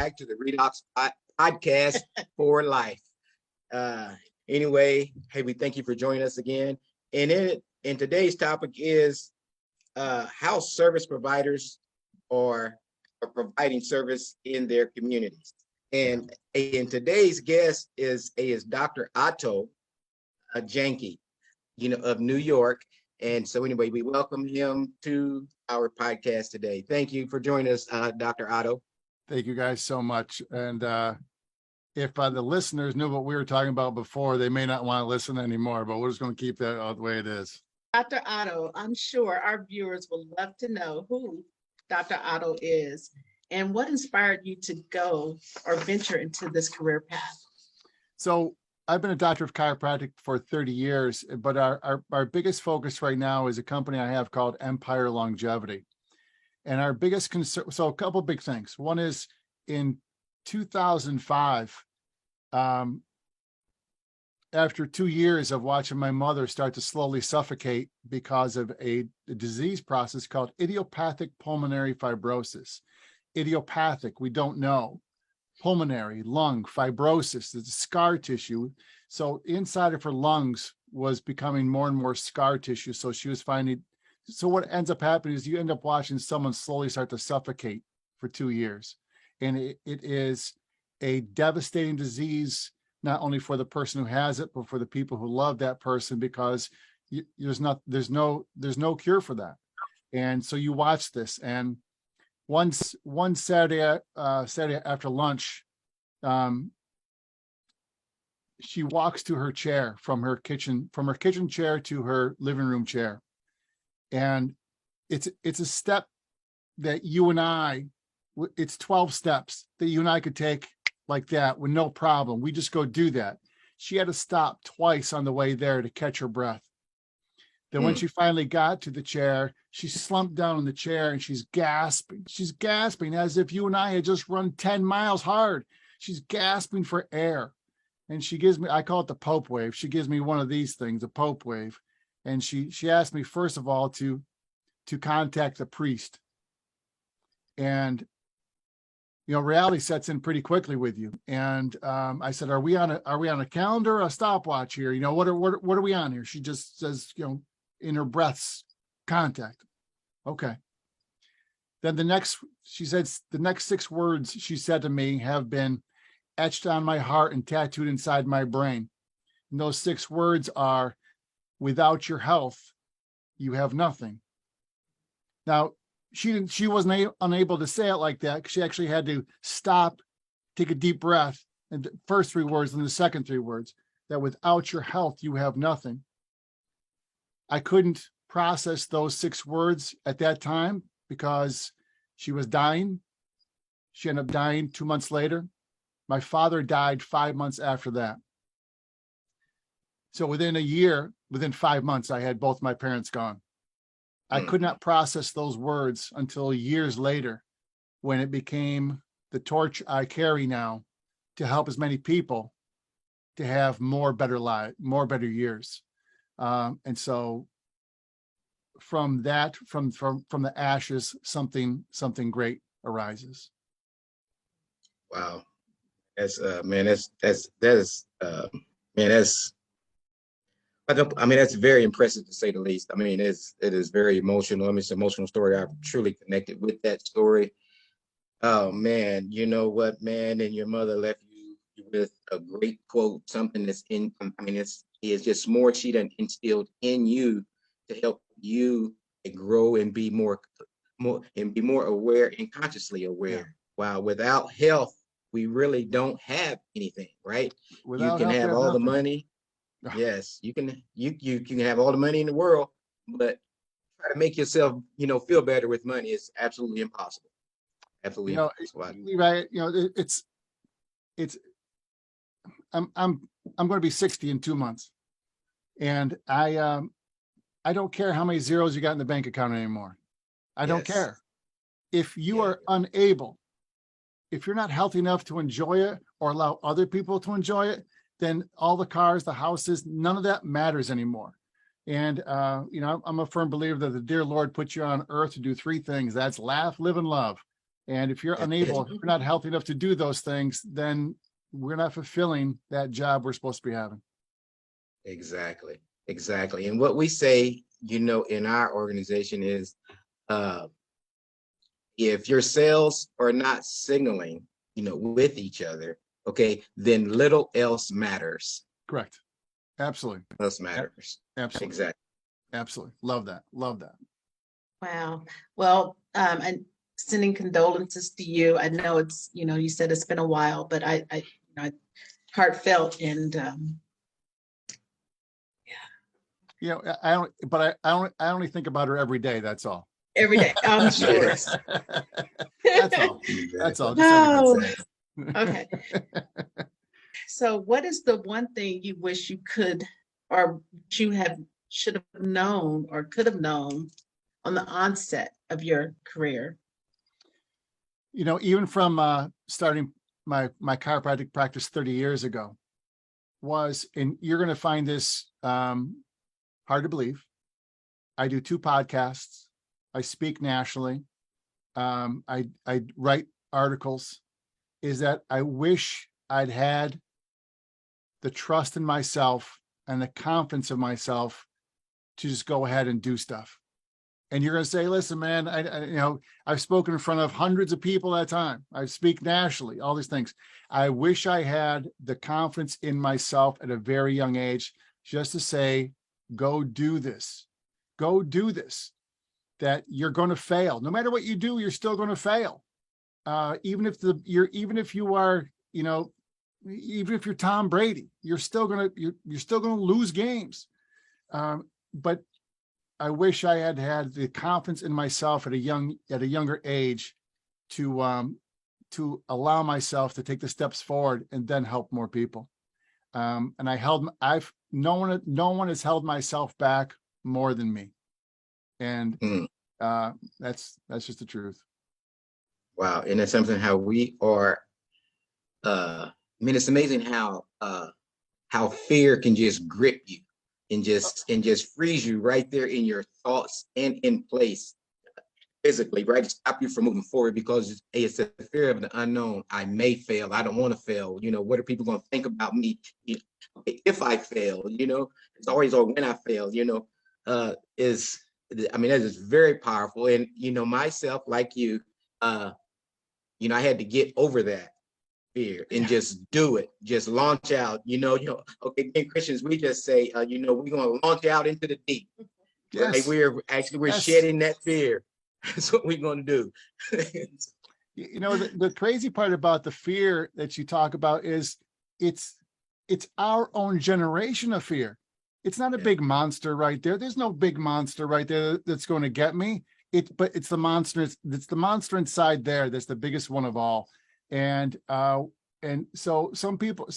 back to the Podcast for Life. Anyway, hey, we thank you for joining us again. And today's topic is how service providers are providing service in their communities. And today's guest is Dr. Otto Janke, of New York. And so anyway, we welcome him to our podcast today. Thank you for joining us, Dr. Otto. Thank you guys so much. And if the listeners knew what we were talking about before, they may not want to listen anymore, but we're just going to keep that the way it is. Dr. Otto, I'm sure our viewers would love to know who Dr. Otto is and what inspired you to go or venture into this career path. So I've been a doctor of chiropractic for 30 years, but our biggest focus right now is a company I have called Empire Longevity. And our biggest concern, so a couple of big things. One is in 2005, after 2 years of watching my mother start to slowly suffocate because of a disease process called idiopathic pulmonary fibrosis. Idiopathic, we don't know. Pulmonary, lung, fibrosis, the scar tissue. So inside of her lungs was becoming more and more scar tissue. So she was finding, so what ends up happening is you end up watching someone slowly start to suffocate for 2 years. And it is a devastating disease, not only for the person who has it, but for the people who love that person, because there's no cure for that. And so you watch this, and one Saturday after lunch, she walks to her chair from her kitchen chair to her living room chair. And it's a step that you and I, it's 12 steps that you and I could take like that with no problem. We just go do that. She had to stop twice on the way there to catch her breath. Then when she finally got to the chair, she slumped down in the chair and she's gasping. She's gasping as if you and I had just run 10 miles hard. She's gasping for air. And she gives me, I call it the Pope wave. She gives me one of these things, a Pope wave. And she asked me, first of all, to contact the priest. And reality sets in pretty quickly with you. And I said, are we on a calendar or a stopwatch here? What are we on here? She just says, in her breaths, contact. Okay. Then she said, the next 6 words she said to me have been etched on my heart and tattooed inside my brain. And those 6 words are, without your health, you have nothing. Now, she wasn't unable to say it like that. She actually had to stop, take a deep breath, and the first 3 words and the second 3 words, that without your health, you have nothing. I couldn't process those 6 words at that time because she was dying. She ended up dying 2 months later. My father died 5 months after that. So within a year, within 5 months, I had both my parents gone. I could not process those words until years later, when it became the torch I carry now to help as many people to have more better years. And so from that, from the ashes, something great arises. Wow. That's that's very impressive, to say the least. It is very emotional. It's an emotional story. I've truly connected with that story. Oh man, you know what, man? And your mother left you with a great quote, something that's it's just more she done instilled in you to help you grow and be more aware and consciously aware. Yeah. Wow, without health, we really don't have anything, right? Without you can health, have all the money. Yes, you can have all the money in the world, but try to make yourself, feel better with money is absolutely impossible. Absolutely impossible. Right. I'm going to be 60 in 2 months. And I don't care how many zeros you got in the bank account anymore. I don't care. If you are unable, if you're not healthy enough to enjoy it or allow other people to enjoy it, then all the cars, the houses, none of that matters anymore. And, I'm a firm believer that the dear Lord put you on earth to do 3 things. That's laugh, live, and love. And if you're unable, if you're not healthy enough to do those things, then we're not fulfilling that job we're supposed to be having. Exactly. Exactly. And what we say, in our organization is, if your cells are not signaling, with each other, okay, then little else matters. Correct. Absolutely. Else matters. Absolutely. Exactly. Absolutely. Love that. Love that. Wow. Well, and sending condolences to you. I know it's, you said it's been a while, but I heartfelt and I only think about her every day. That's all. every day. I'm sure. That's all. That's all. Oh, okay. So what is the one thing you wish you could, or should have known or could have known on the onset of your career? Even from starting my chiropractic practice 30 years ago and you're going to find this hard to believe. I do 2 podcasts. I speak nationally. I write articles. Is that I wish I'd had the trust in myself and the confidence of myself to just go ahead and do stuff. And you're going to say, listen, man, I've spoken in front of hundreds of people at a time. I speak nationally, all these things. I wish I had the confidence in myself at a very young age, just to say, go do this. Go do this. That you're going to fail. No matter what you do, you're still going to fail. Even if you're Tom Brady, you're still going to lose games. But I wish I had had the confidence in myself at a younger age to allow myself to take the steps forward and then help more people. And no one has held myself back more than me. And that's just the truth. Wow. And that's something how we are, it's amazing how fear can just grip you and just freeze you right there in your thoughts and in place physically, right? Stop you from moving forward because it's the fear of the unknown. I may fail. I don't want to fail. What are people going to think about me if I fail? It's always, or when I fail, that is very powerful. And, myself, like you, I had to get over that fear and just do it, just launch out, okay, in Christians, we just say, we're going to launch out into the deep. Yes. Right? We're shedding that fear. That's what we're going to do. The crazy part about the fear that you talk about is it's our own generation of fear. It's not a big monster right there. There's no big monster right there that's going to get me. But it's the monster. It's the monster inside there that's the biggest one of all. And so some people,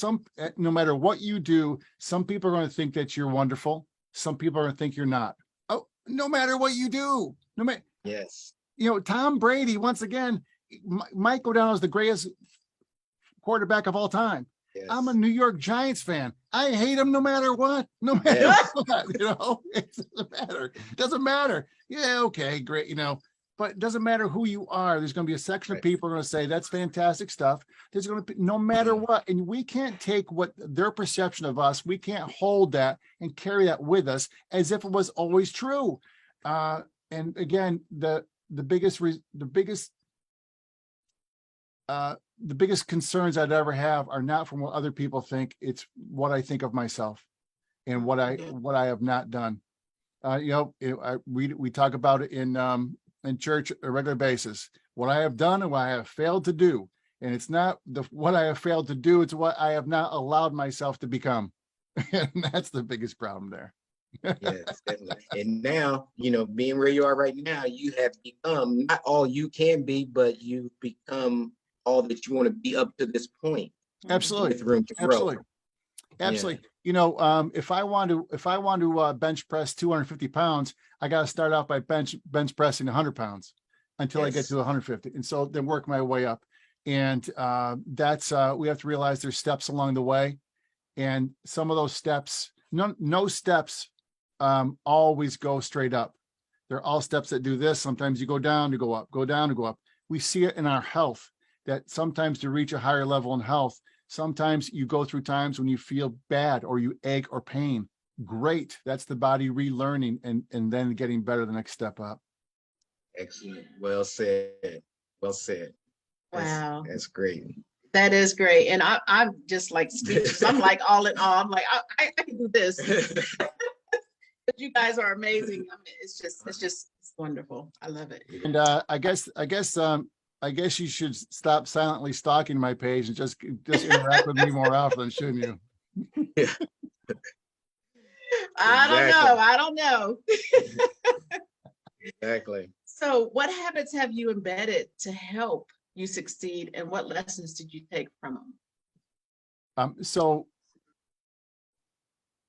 no matter what you do, some people are going to think that you're wonderful. Some people are going to think you're not. Oh, no matter what you do, no matter. Yes. Tom Brady, once again, might go down as the greatest quarterback of all time. Yes. I'm a New York Giants fan. I hate him no matter what. No matter what, it doesn't matter. It doesn't matter. Yeah, okay, great, but it doesn't matter who you are. There's going to be a section of people are going to say, that's fantastic stuff. There's going to be, no matter what. And we can't take what their perception of us, we can't hold that and carry that with us as if it was always true. And again, the biggest concerns I'd ever have are not from what other people think. It's what I think of myself and what I have not done. We talk about it in church on a regular basis, what I have done and what I have failed to do. And it's not what I have failed to do, it's what I have not allowed myself to become. And that's the biggest problem there. Yes, definitely. And now, being where you are right now, you have become not all you can be, but you've become all that you want to be up to this point. Absolutely. With room to grow. Absolutely. Yeah. If I want to bench press 250 pounds, I got to start out by bench pressing 100 pounds until I get to 150. And so then work my way up. And that's, we have to realize there's steps along the way. And some of those steps, no steps always go straight up. They're all steps that do this. Sometimes you go down to go up, go down to go up. we see it in our health, that sometimes to reach a higher level in health, sometimes you go through times when you feel bad or you ache or pain. Great. That's the body relearning and then getting better the next step up. Excellent. Well said. Well said. Wow. That's great. That is great. And I'm just like speechless. I'm like all in all. I'm like, I can do this. But you guys are amazing. I mean, it's wonderful. I love it. And I guess you should stop silently stalking my page and just interact with me more often, shouldn't you? Yeah. I don't know. Exactly. So what habits have you embedded to help you succeed, and what lessons did you take from them? So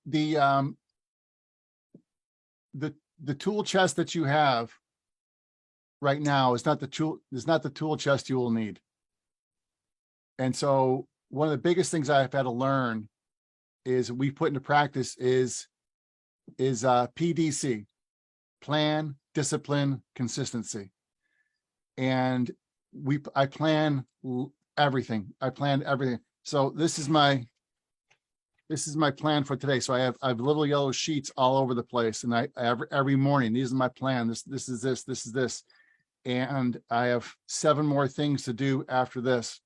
the tool chest that you have right now is not the tool chest you will need. And so one of the biggest things I've had to learn is we put into practice is PDC, plan, discipline, consistency. And I plan everything. I planned everything. So this is my plan for today. So I have little yellow sheets all over the place, and I every morning, these are my plan. This is this. And I have 7 more things to do after this.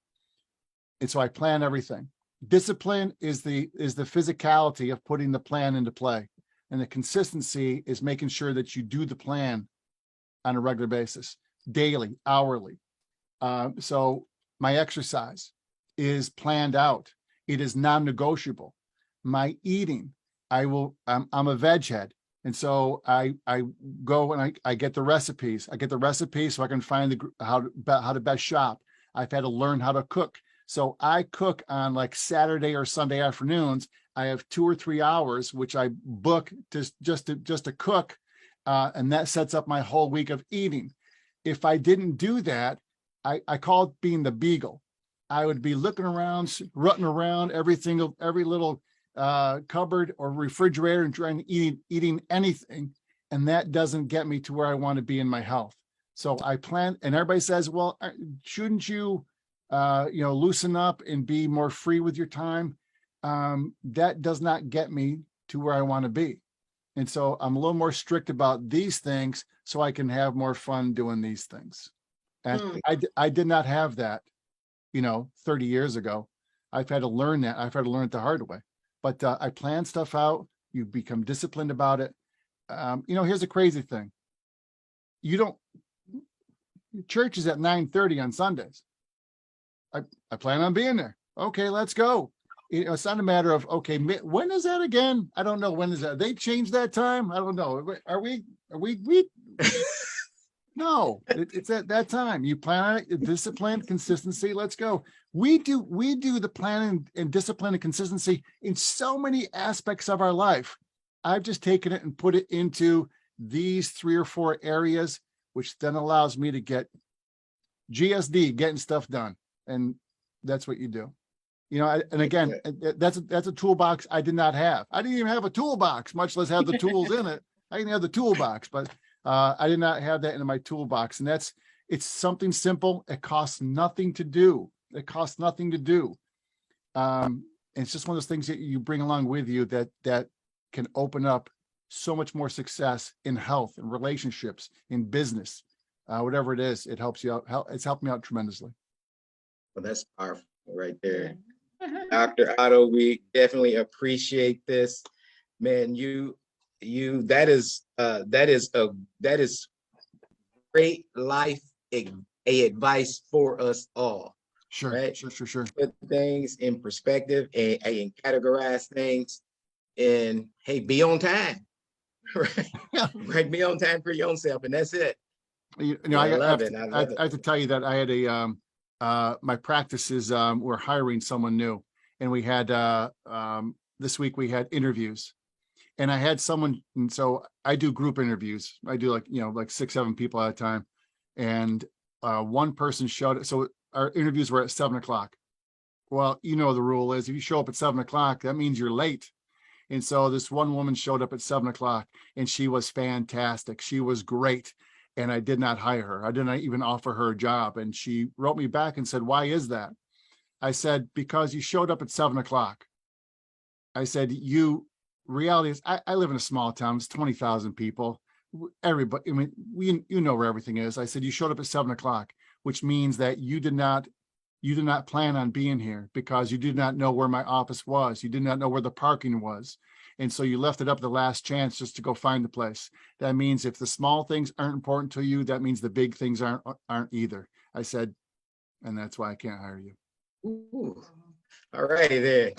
And so I plan everything. Discipline is the physicality of putting the plan into play. And the consistency is making sure that you do the plan on a regular basis, daily, hourly. So my exercise is planned out. It is non-negotiable. My eating, I'm a veg head. And so I go and I get the recipes. I get the recipes so I can find how to best shop. I've had to learn how to cook. So I cook on like Saturday or Sunday afternoons. I have 2 or 3 hours, which I book just to cook. And that sets up my whole week of eating. If I didn't do that, I call it being the beagle. I would be looking around, rutting around every little cupboard or refrigerator and trying to eating anything. And that doesn't get me to where I want to be in my health. So I plan, and everybody says, well, shouldn't you, loosen up and be more free with your time? That does not get me to where I want to be. And so I'm a little more strict about these things so I can have more fun doing these things. And I did not have that, 30 years ago. I've had to learn that. I've had to learn it the hard way. But I plan stuff out. You become disciplined about it. Here's a crazy thing. Church is at 9:30 on Sundays. I plan on being there. Okay, let's go. It's not a matter of, okay, when is that again? I don't know. When is that? They changed that time? I don't know. Are we? No, it's at that time. You plan on it, discipline, consistency. Let's go. We do the planning and discipline and consistency in so many aspects of our life. I've just taken it and put it into these 3 or 4 areas, which then allows me to get GSD, getting stuff done. And that's what you do. And again, that's a toolbox I did not have. I didn't even have a toolbox, much less have the tools in it. I didn't have the toolbox, but I did not have that in my toolbox. And it's something simple. It costs nothing to do. It's just one of those things that you bring along with you that can open up so much more success in health and relationships, in business, whatever it is. It helps you out. It's helped me out tremendously. Well, that's powerful right there. Dr. Otto, we definitely appreciate this. Man, that is great life advice for us all. Sure, right? Sure. Put things in perspective and categorize things, and hey, be on time. Right? Right, be on time for your own self, and that's it. I love it. I have to tell you that I had my practices were hiring someone new, and we had this week we had interviews, and I had someone, and so I do group interviews. I do like 6, 7 people at a time, and one person showed it. So our interviews were at 7:00. Well, the rule is if you show up at 7:00, that means you're late. And so this one woman showed up at 7:00, and she was fantastic. She was great. and I did not hire her. I didn't even offer her a job. And she wrote me back and said, why is that? I said, because you showed up at 7 o'clock. I said, reality is, I live in a small town. It's 20,000 people. Everybody, I mean, you know where everything is. I said, you showed up at 7 o'clock, which means that you did not plan on being here because you did not know where my office was. You did not know where the parking was. And so you left it up the last chance just to go find the place. That means if the small things aren't important to you, that means the big things aren't either. I said, and that's why I can't hire you. Ooh. All righty there.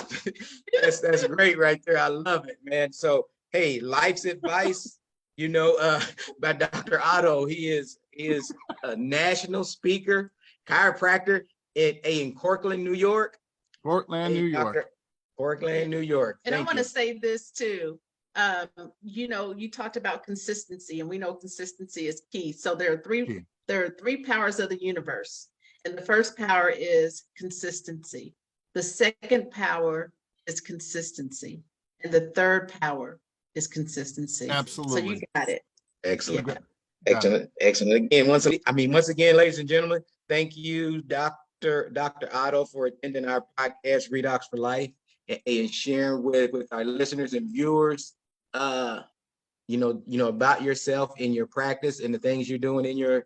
That's great right there. I love it, man. So, hey, life's advice, by Dr. Otto. He is a national speaker, chiropractor in Cortland, New York. Portland, New York. Portland, New York. And I want to say this too. You talked about consistency, and we know consistency is key. So there are three powers of the universe. And the first power is consistency. The second power is consistency. And the third power is consistency. Absolutely. So you got it. Excellent. Yeah. Excellent. Again, once again, ladies and gentlemen, thank you, Dr. Otto, for attending our podcast, Reidox4Life, and sharing with our listeners and viewers, about yourself in your practice and the things you're doing in your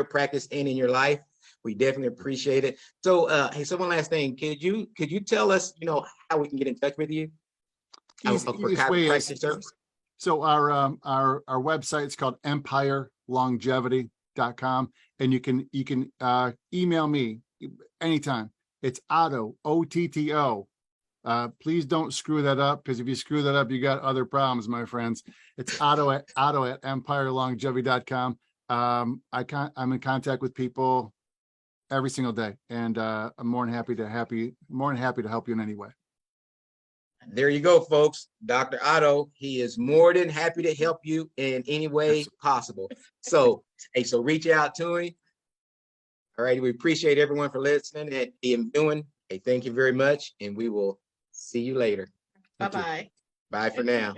practice and in your life. We definitely appreciate it. So, hey, so one last thing, could you tell us, how we can get in touch with you? So our website is called EmpireLongevity.com, and you can email me anytime. It's Otto, OTTO. Please don't screw that up, because if you screw that up, you got other problems, my friends. It's Otto at EmpireLongevity.com. I'm in contact with people every single day, and I'm more than happy to help you in any way. There you go, folks. Dr. Otto, he is more than happy to help you in any way possible. So, hey, so reach out to him. All right, we appreciate everyone for listening and viewing. Hey, thank you very much, and we will see you later. Bye-bye. Bye for now.